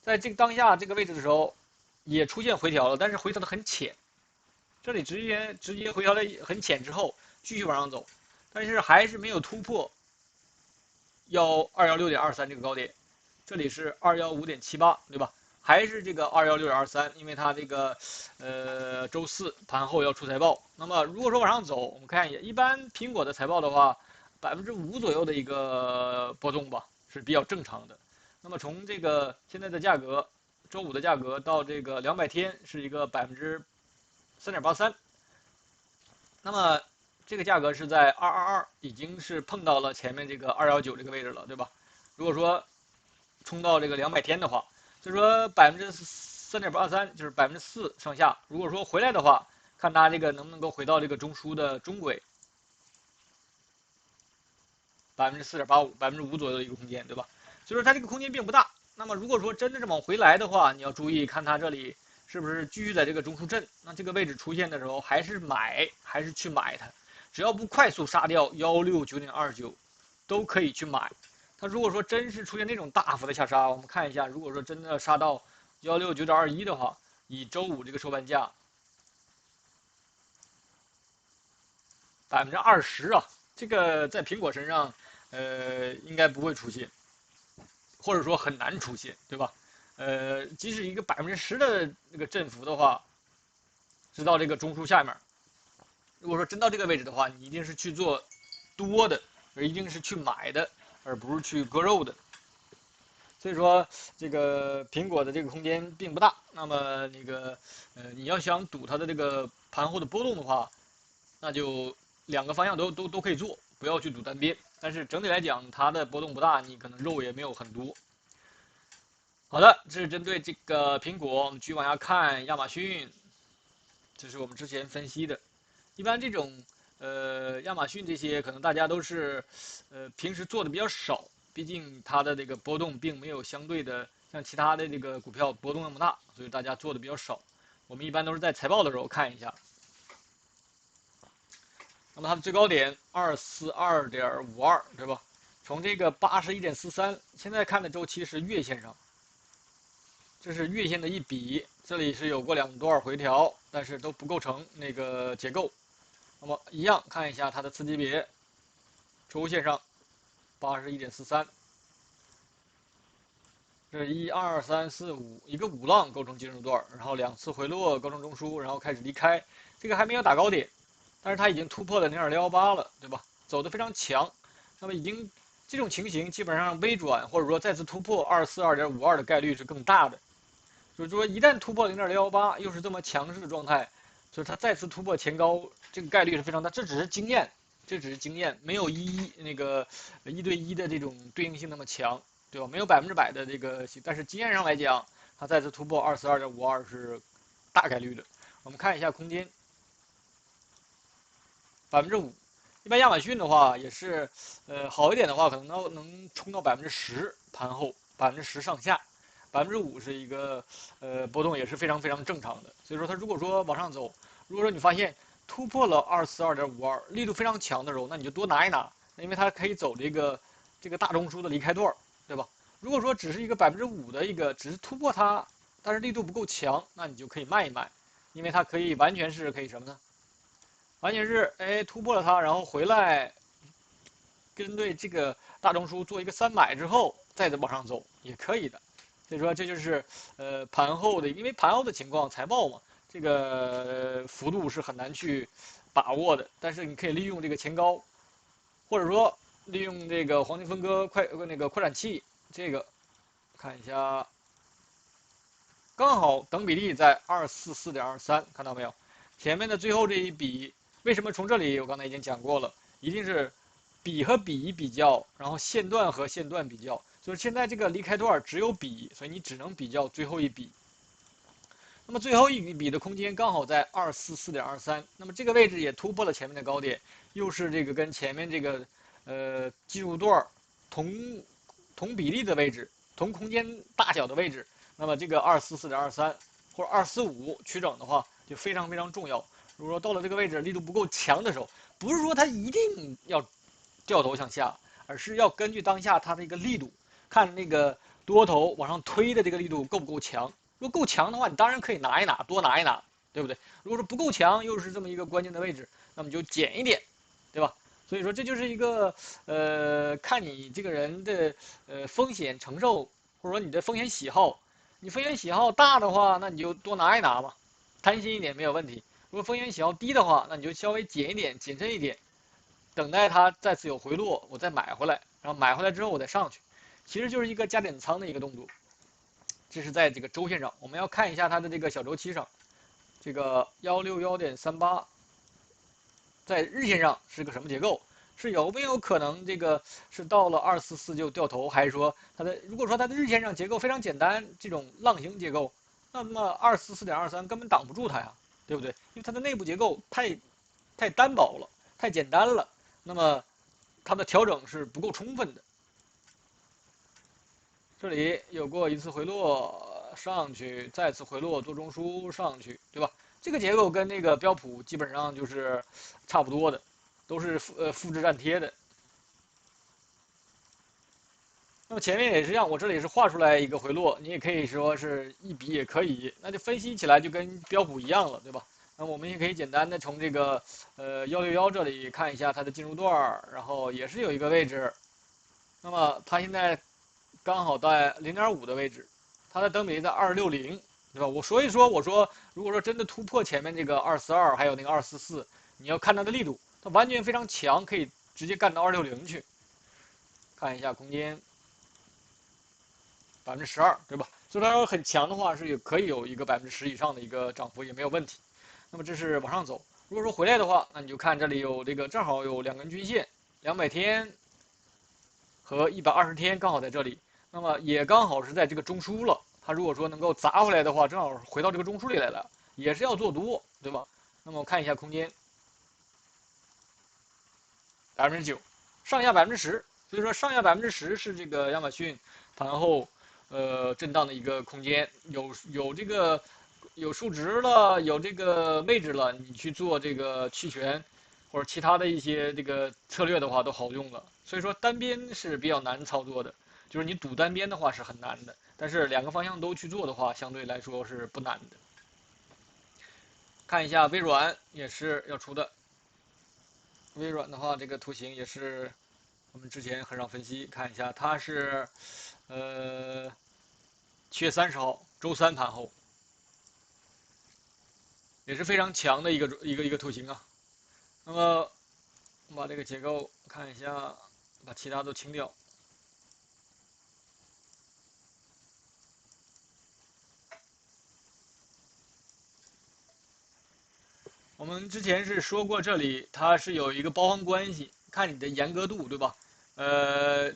在这个当下这个位置的时候，也出现回调了，但是回调的很浅。这里直接回调的很浅之后，继续往上走，但是还是没有突破216.23这个高点。这里是215.78，对吧？还是这个216.23，因为它这个周四盘后要出财报。那么如果说往上走，我们看一眼，一般苹果的财报的话，5%左右的一个波动吧，是比较正常的。那么从这个现在的价格，周五的价格到这个200天是一个3.83%。那么这个价格是在222，已经是碰到了前面这个219这个位置了，对吧？如果说冲到这个200天的话，就是说3.83%就是4%上下。如果说回来的话，看它这个能不能够回到这个中枢的中轨4.85%、5%左右的一个空间，对吧？所以说它这个空间并不大。那么如果说真的是往回来的话，你要注意看它这里是不是继续在这个中枢震。那这个位置出现的时候，还是去买它，只要不快速杀掉169.29，都可以去买。它如果说真是出现那种大幅的下杀，我们看一下，如果说真的杀到169.21的话，以周五这个收盘价20%啊，这个在苹果身上，应该不会出现，或者说很难出现，对吧？即使一个10%的那个振幅的话，直到这个中枢下面，如果说真到这个位置的话，你一定是去做多的，而一定是去买的，而不是去割肉的。所以说，这个苹果的这个空间并不大。那么你要想赌它的这个盘后的波动的话，那就两个方向都可以做，不要去赌单边。但是整体来讲，它的波动不大，你可能肉也没有很多。好的，这是针对这个苹果，我们继续往下看亚马逊，这是我们之前分析的。一般这种亚马逊这些可能大家都是平时做的比较少，毕竟它的这个波动并没有相对的像其他的这个股票波动那么大，所以大家做的比较少。我们一般都是在财报的时候看一下。那么它的最高点242.52，对吧？从这个81.43，现在看的周期是月线上，这是月线的一笔，这里是有过2段回调，但是都不构成那个结构。那么一样看一下它的次级别，周线上81.43，这是1、2、3、4、5，一个5浪构成进入段，然后2次回落构成中枢，然后开始离开，这个还没有打高点，但是它已经突破了0.618了，对吧？走得非常强，那么已经这种情形基本上微转或者说再次突破242.52的概率是更大的。就是说，一旦突破0.618，又是这么强势的状态，就是它再次突破前高，这个概率是非常大。这只是经验，这只是经验，没有1对1的这种对应性那么强，对吧？没有100%的这个，但是经验上来讲，它再次突破242.52是大概率的。我们看一下空间，5%。一般亚马逊的话也是，好一点的话，可能能冲到10%，盘后10%上下。5%是一个波动也是非常非常正常的。所以说它如果说往上走，如果说你发现突破了242.52，力度非常强的时候，那你就多拿一拿，因为它可以走这个大中枢的离开段，对吧？如果说只是一个5%的一个，只是突破它，但是力度不够强，那你就可以卖一卖，因为它可以完全是可以什么呢？完全是突破了它，然后回来针对这个大中枢做一个3买之后，再往上走也可以的。所以说这就是盘后的，因为盘后的情况财报嘛，这个幅度是很难去把握的。但是你可以利用这个前高，或者说利用这个黄金分割扩展器，这个看一下，刚好等比例在244.23，看到没有？前面的最后这一笔，为什么从这里？我刚才已经讲过了，一定是笔和笔比较，然后线段和线段比较。就是现在这个离开段只有笔，所以你只能比较最后一笔。那么最后一笔的空间刚好在244.23，那么这个位置也突破了前面的高点，又是这个跟前面这个进入段同比例的位置，同空间大小的位置。那么这个244.23或者245取整的话，就非常非常重要。如果说到了这个位置力度不够强的时候，不是说它一定要掉头向下，而是要根据当下它的一个力度，看那个多头往上推的这个力度够不够强。如果够强的话，你当然可以拿一拿，多拿一拿，对不对？如果说不够强，又是这么一个关键的位置，那么就减一点，对吧？所以说这就是一个看你这个人的风险承受，或者说你的风险喜好。你风险喜好大的话，那你就多拿一拿嘛，贪心一点没有问题。如果风险喜好低的话，那你就稍微减一点，谨慎一点，等待它再次有回落，我再买回来，然后买回来之后我再上去，其实就是一个加减仓的一个动作。这是在这个周线上，我们要看一下它的这个小周期上，这个161.38，在日线上是个什么结构？是有没有可能这个是到了244就掉头，还是说它的如果说它的日线上结构非常简单，这种浪形结构，那么244.23根本挡不住它呀，对不对？因为它的内部结构太单薄了，太简单了，那么它的调整是不够充分的。这里有过一次回落上去，再次回落做中枢上去，对吧？这个结构跟那个标普基本上就是差不多的，都是复制粘贴的。那么前面也是一样，我这里是画出来一个回落，你也可以说是一笔也可以，那就分析起来就跟标普一样了，对吧？那我们也可以简单的从这个161这里看一下它的进入段，然后也是有一个位置，那么它现在刚好在0.5的位置，它的等比例在260，对吧？我说，如果说真的突破前面这个242，还有那个244，你要看它的力度，它完全非常强，可以直接干到260去。看一下空间12%，对吧？所以它要很强的话，是可以有一个10%以上的一个涨幅也没有问题。那么这是往上走，如果说回来的话，那你就看这里有这个正好有2根均线，200天和120天刚好在这里，那么也刚好是在这个中枢了。它如果说能够砸回来的话，正好回到这个中枢里来了，也是要做多，对吧？那么我看一下空间9%，上下10%，所以说上下10%是这个亚马逊盘后震荡的一个空间，有这个有数值了，有这个位置了，你去做这个期权或者其他的一些这个策略的话都好用了。所以说单边是比较难操作的，就是你赌单边的话是很难的，但是两个方向都去做的话，相对来说是不难的。看一下微软也是要出的，微软的话这个图形也是我们之前很少分析，看一下它是7月30号周三盘后，也是非常强的一个图形啊。那么我们把这个结构看一下，把其他都清掉。我们之前是说过，这里它是有一个包含关系，看你的严格度，对吧？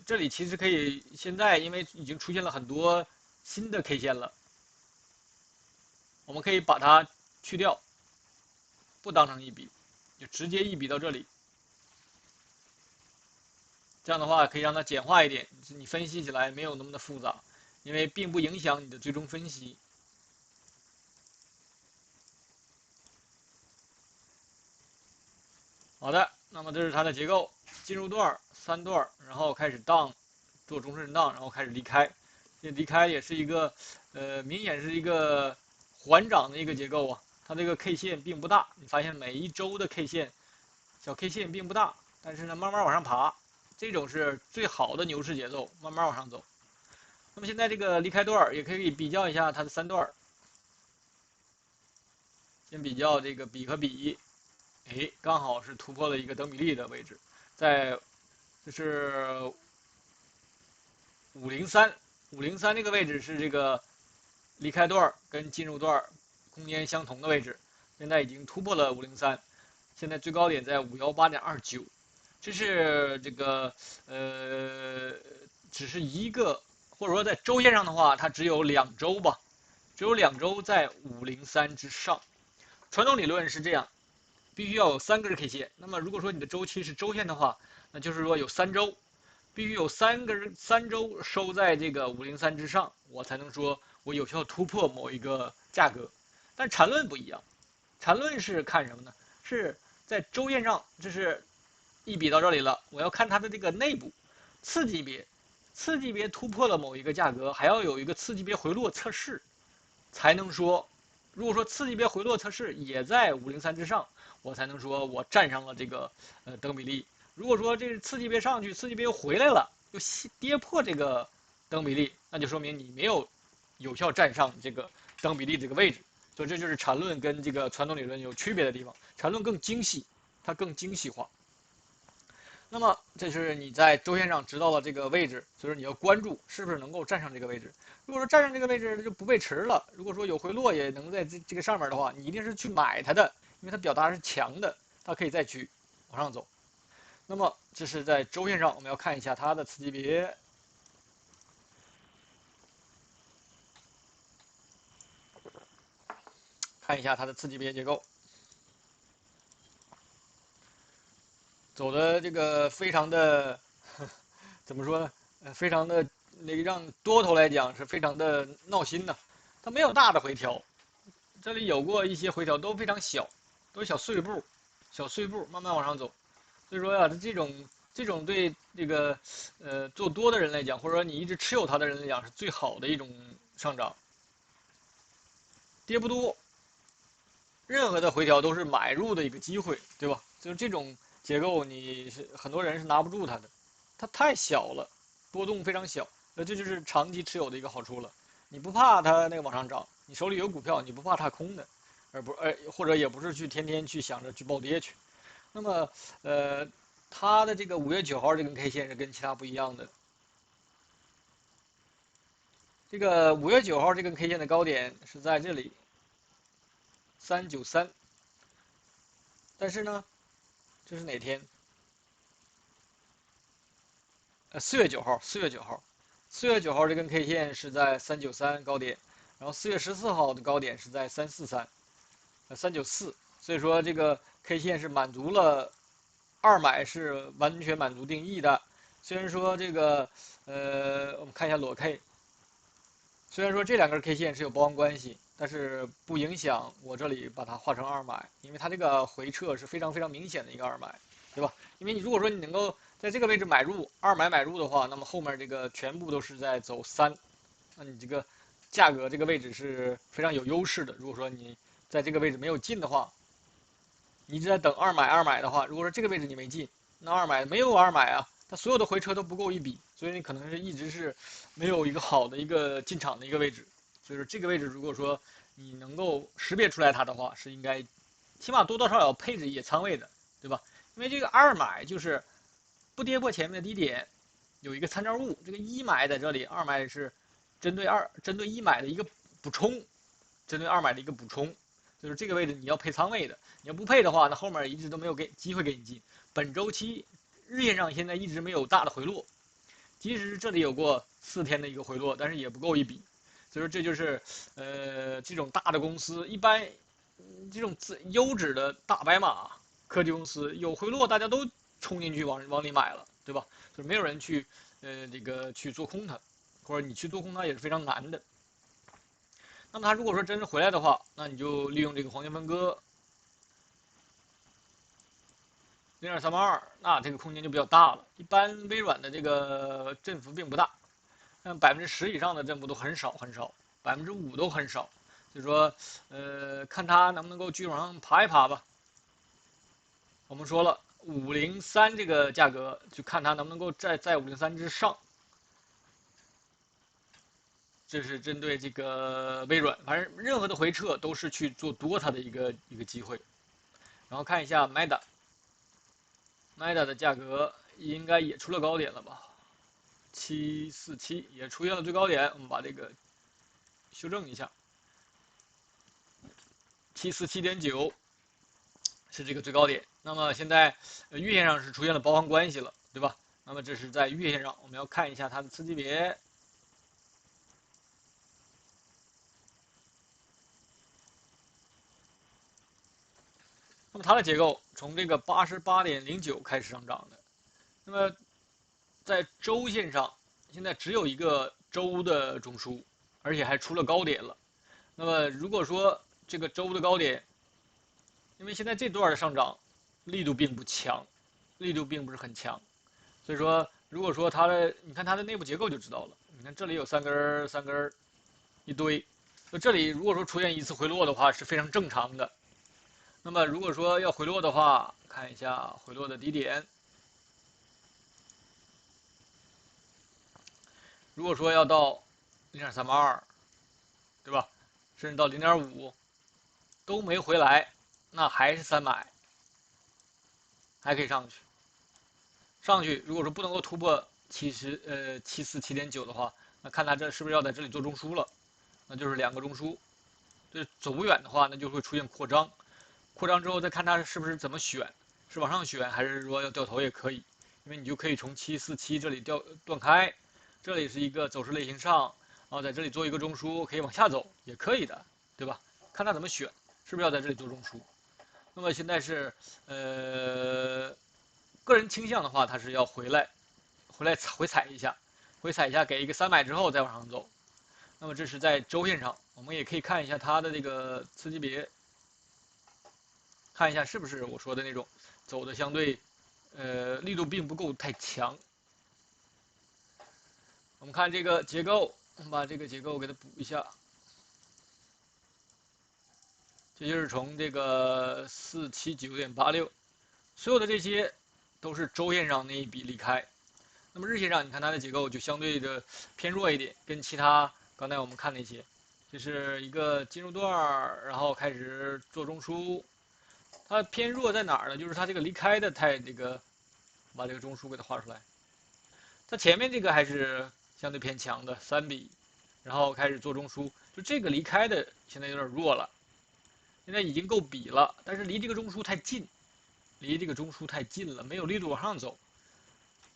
这里其实可以，现在因为已经出现了很多新的 K 线了，我们可以把它去掉，不当成一笔，就直接一笔到这里。这样的话可以让它简化一点，你分析起来没有那么的复杂，因为并不影响你的最终分析。好的，那么这是它的结构，进入段3段，然后开始荡，做中震荡，然后开始离开。这离开也是一个，明显是一个缓涨的一个结构啊。它这个 K 线并不大，你发现每一周的 K 线，小 K 线并不大，但是呢慢慢往上爬，这种是最好的牛市节奏，慢慢往上走。那么现在这个离开段也可以比较一下它的3段，先比较这个比和比，哎，刚好是突破了一个等比例的位置，在这是503，503这个位置是这个离开段跟进入段空间相同的位置，现在已经突破了503，现在最高点在518.29，这是这个只是一个，或者说在周线上的话，它只有2周吧，只有2周在503之上。传统理论是这样，必须要有3根 K 线。那么如果说你的周期是周线的话，那就是说有3周，必须有3周收在这个503之上，我才能说我有效突破某一个价格。但缠论不一样，缠论是看什么呢？是在周线上，这是一笔到这里了，我要看它的这个内部次级别，次级别突破了某一个价格，还要有一个次级别回落测试，才能说，如果说次级别回落测试也在503之上，我才能说我站上了这个等比例。如果说这次级别上去，次级别又回来了，又跌破这个等比例，那就说明你没有效站上这个等比例这个位置。所以这就是缠论跟这个传统理论有区别的地方。缠论更精细，它更精细化。那么这是你在周线上知道了这个位置，所以说你要关注是不是能够站上这个位置。如果说站上这个位置就不背驰了，如果说有回落也能在这个上面的话，你一定是去买它的，因为它表达是强的，它可以再去往上走。那么这是在周线上，我们要看一下它的次级别，看一下它的次级别结构，走的这个非常的怎么说呢？非常的那个让多头来讲是非常的闹心的，它没有大的回调，这里有过一些回调都非常小，都是小碎步，小碎步慢慢往上走。所以说呀，这种对这个做多的人来讲，或者说你一直持有它的人来讲，是最好的一种上涨。跌不多，任何的回调都是买入的一个机会，对吧？就是这种结构，你是很多人是拿不住它的，它太小了，波动非常小，那这就是长期持有的一个好处了。你不怕它那个往上涨，你手里有股票，你不怕踏空的，或者也不是去天天去想着去暴跌去。那么，它的这个5月9号这根 K 线是跟其他不一样的。这个5月9号这根 K 线的高点是在这里393，但是呢，这是哪天？4月9号，4月9号这根 K 线是在393高点，然后4月14号的高点是在394，所以说这个 K 线是满足了二买是完全满足定义的。虽然说这个我们看一下裸 K，虽然说这2根 K 线是有包含关系，但是不影响我这里把它画成二买，因为它这个回撤是非常非常明显的一个二买，对吧？因为你如果说你能够在这个位置买入二买买入的话，那么后面这个全部都是在走3，那你这个价格这个位置是非常有优势的。如果说你在这个位置没有进的话，你一直在等二买的话，如果说这个位置你没进，那二买没有二买啊，它所有的回撤都不够一笔，所以你可能是一直是没有一个好的一个进场的一个位置。所以说这个位置如果说你能够识别出来它的话，是应该起码多多少少配置一些仓位的，对吧？因为这个二买就是不跌破前面的低点，有一个参照物，这个一买在这里，二买是针对一买的一个补充，针对二买的一个补充，就是这个位置你要配仓位的，你要不配的话，那后面一直都没有机会给你进。本周期日线上现在一直没有大的回落，即使是这里有过4天的一个回落，但是也不够一笔。所以说这就是这种大的公司，一般这种优质的大白马科技公司有回落，大家都冲进去往里买了，对吧？就是没有人去这个去做空它，或者你去做空它也是非常难的。那么它如果说真是回来的话，那你就利用这个黄金分割0.382，那这个空间就比较大了。一般微软的这个振幅并不大，像10%以上的振幅都很少很少，5%都很少。所以说，看它能不能够继续往上爬一爬吧。我们说了，503这个价格，就看它能不能够在503之上。这是针对这个微软，反正任何的回撤都是去做多它的一个机会。然后看一下 Meta 的价格应该也出了高点了吧？747也出现了最高点，我们把这个修正一下，747.9是这个最高点。那么现在月线上是出现了包含关系了，对吧？那么这是在月线上，我们要看一下它的次级别。那么它的结构从这个88.09开始上涨的，那么在周线上，现在只有一个周的中枢，而且还出了高点了。那么如果说这个周的高点，因为现在这段的上涨力度并不强，力度并不是很强，所以说如果说它的，你看它的内部结构就知道了。你看这里有三根三根一堆，那这里如果说出现一次回落的话是非常正常的。那么如果说要回落的话，看一下回落的低点。如果说要到0.382，对吧？甚至到0.5都没回来，那还是3买，还可以上去。上去如果说不能够突破747.9的话，那看它这是不是要在这里做中枢了？那就是2个中枢。这走不远的话，那就会出现扩张。扩张之后再看它是不是怎么选，是往上选还是说要掉头也可以，因为你就可以从747这里断开，这里是一个走势类型上，然后在这里做一个中枢，可以往下走也可以的，对吧？看它怎么选，是不是要在这里做中枢？那么现在是个人倾向的话，它是要回来回踩一下，给一个3买之后再往上走。那么这是在周线上，我们也可以看一下它的这个次级别，看一下是不是我说的那种走的相对力度并不够太强。我们看这个结构，我们把这个结构给它补一下。这就是从这个479.86，所有的这些都是周线上那一笔离开。那么日线上，你看它的结构就相对的偏弱一点，跟其他刚才我们看那些，就是一个进入段，然后开始做中枢。它偏弱在哪儿呢？就是它这个离开的太这个，把这个中枢给它画出来。它前面这个还是相对偏强的3笔，然后开始做中枢，就这个离开的现在有点弱了，现在已经够笔了，但是离这个中枢太近，没有力度往上走。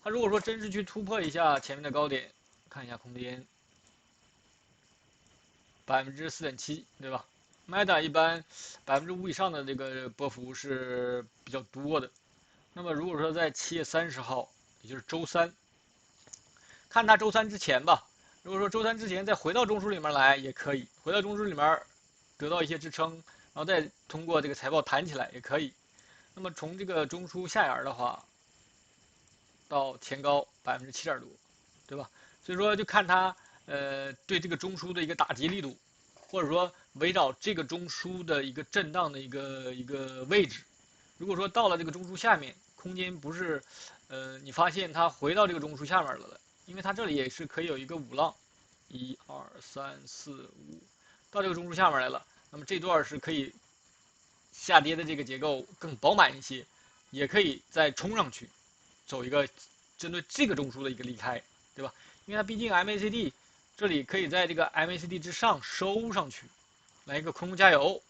它如果说真是去突破一下前面的高点，看一下空间4.7%，对吧？Meta 一般5%以上的这个波幅是比较多的。那么如果说在7月30号，也就是周三，看它周三之前吧。如果说周三之前再回到中枢里面来也可以，回到中枢里面得到一些支撑，然后再通过这个财报弹起来也可以。那么从这个中枢下沿的话，到前高7%多，对吧？所以说就看它对这个中枢的一个打击力度，或者说围绕这个中枢的一个震荡的一个位置。如果说到了这个中枢下面，空间不是你发现它回到这个中枢下面了，因为它这里也是可以有一个5浪，1、2、3、4、5，到这个中枢下面来了，那么这段是可以下跌的这个结构更饱满一些，也可以再冲上去，走一个针对这个中枢的一个离开，对吧？因为它毕竟 MACD 这里可以在这个 MACD 之上收上去，来一个空中加油，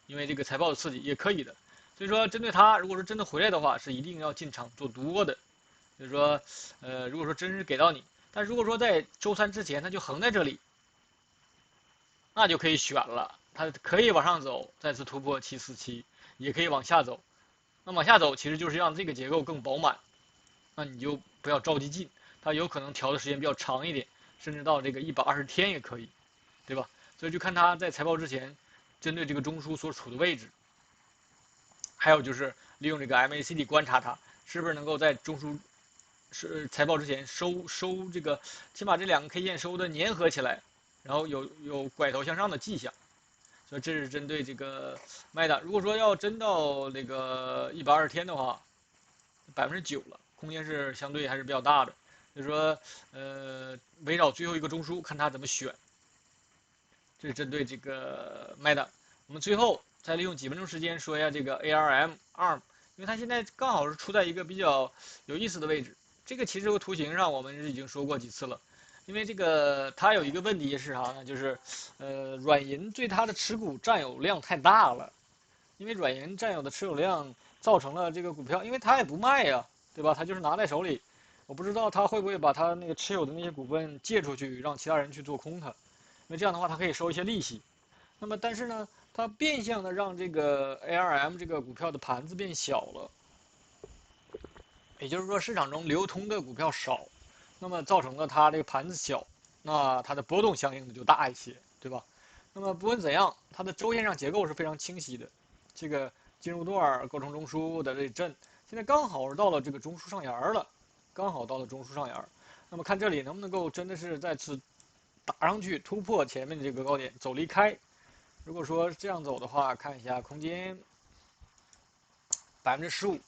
因为这个财报的刺激也可以的。所以说，针对它，如果说真的回来的话，是一定要进场做多的。就是说，如果说真是给到你，但如果说在周三之前它就横在这里，那就可以选了。它可以往上走，再次突破747，也可以往下走。那往下走其实就是让这个结构更饱满，那你就不要着急进，它有可能调的时间比较长一点，甚至到这个120天也可以，对吧？所以就看它在财报之前，针对这个中枢所处的位置，还有就是利用这个 MACD 观察它是不是能够在中枢财报之前收这个，起码这2个 K 线收的粘合起来，然后有拐头向上的迹象。所以这是针对这个Meta。如果说要真到那个120天的话，9%了，空间是相对还是比较大的。就是说，围绕最后一个中枢看它怎么选。这是针对这个 Meta。我们最后再利用几分钟时间说一下这个 ARM，因为它现在刚好是处在一个比较有意思的位置。这个其实图形上我们已经说过几次了，因为这个它有一个问题是啥呢？就是，软银对它的持股占有量太大了，因为软银占有的持有量造成了这个股票，因为它也不卖呀，对吧？它就是拿在手里，我不知道它会不会把它那个持有的那些股份借出去，让其他人去做空它，因为这样的话它可以收一些利息。那么但是呢，它变相的让这个 ARM 这个股票的盘子变小了。也就是说，市场中流通的股票少，那么造成了它这个盘子小，那它的波动相应的就大一些，对吧？那么不论怎样，它的周线上结构是非常清晰的，这个进入段构成中枢的这阵，现在刚好是到了这个中枢上沿了，刚好到了中枢上沿。那么看这里能不能够真的是再次打上去，突破前面的这个高点，走离开。如果说这样走的话，看一下空间15%。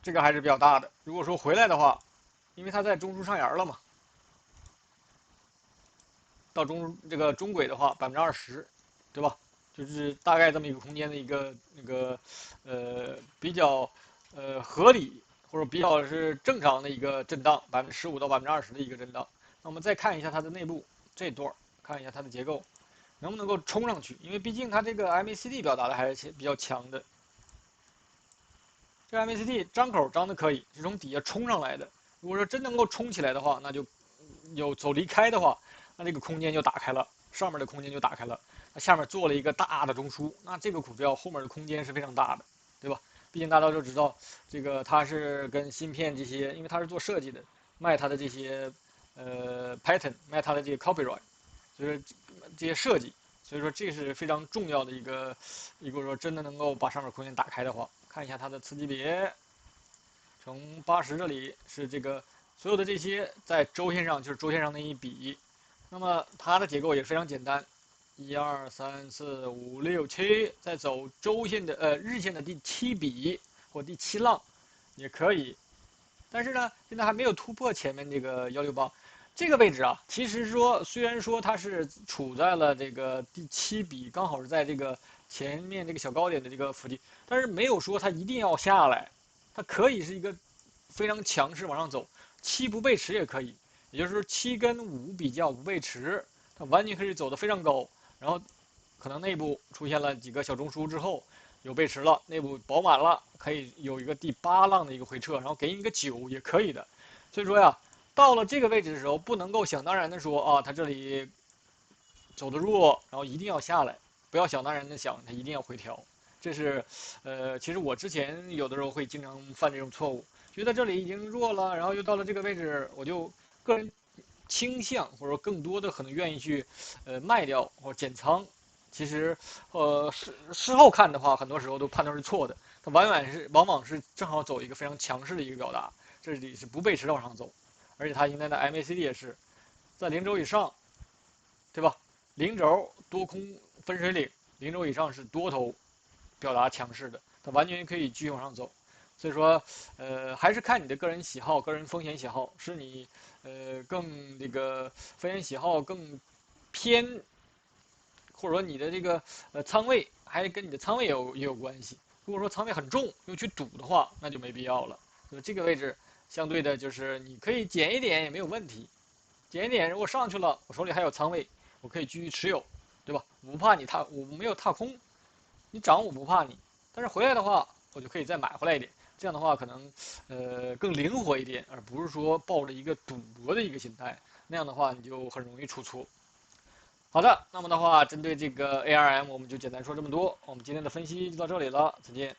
这个还是比较大的。如果说回来的话，因为它在中枢上沿了嘛，到这个中轨的话20%，对吧？就是大概这么一个空间的一个比较合理或者比较是正常的一个震荡，15%到20%的一个震荡。那我们再看一下它的内部这段，看一下它的结构能不能够冲上去，因为毕竟它这个 MACD 表达的还是比较强的。这 MACD 张口张的可以，是从底下冲上来的。如果说真能够冲起来的话，那就有走离开的话，那这个空间就打开了，上面的空间就打开了。那下面做了一个大的中枢，那这个股票后面的空间是非常大的，对吧？毕竟大家都知道，这个它是跟芯片这些，因为它是做设计的，卖它的这些patent，卖它的这些 copyright，就是这些设计。所以说这是非常重要的一个说真的能够把上面空间打开的话，看一下它的次级别，从80这里是这个所有的这些在周线上就是周线上的一笔，那么它的结构也非常简单，1、2、3、4、5、6、7，再走周线的日线的第7笔或第7浪也可以，但是呢现在还没有突破前面这个168。这个位置啊，其实说虽然说它是处在了这个第7笔，刚好是在这个前面这个小高点的这个附近，但是没有说它一定要下来，它可以是一个非常强势往上走，7不背驰也可以，也就是说7跟5比较不背驰，它完全可以走得非常高，然后可能内部出现了几个小中枢之后有背驰了，内部饱满了，可以有一个第8浪的一个回撤，然后给你一个9也可以的，所以说呀。到了这个位置的时候，不能够想当然的说啊，它这里走的弱，然后一定要下来，不要想当然的想它一定要回调。这是，其实我之前有的时候会经常犯这种错误，觉得这里已经弱了，然后又到了这个位置，我就个人倾向或者说更多的可能愿意去，卖掉或者减仓。其实，事后看的话，很多时候都判断是错的，它往往是正好走一个非常强势的一个表达，这里是不背驰的往上走。而且它现在的 MACD 也是在0轴以上，对吧？0轴多空分水岭，0轴以上是多头表达强势的，它完全可以继续往上走。所以说，还是看你的个人喜好、个人风险喜好，是你更这个风险喜好更偏，或者说你的这个仓位还跟你的仓位也有关系。如果说仓位很重又去赌的话，那就没必要了。那么这个位置相对的就是你可以减一点也没有问题，减一点如果上去了，我手里还有仓位，我可以继续持有，对吧？我不怕你我没有踏空，你涨我不怕你，但是回来的话，我就可以再买回来一点。这样的话可能更灵活一点，而不是说抱着一个赌博的一个心态，那样的话你就很容易出错。好的，那么的话，针对这个 ARM，我们就简单说这么多。我们今天的分析就到这里了，再见。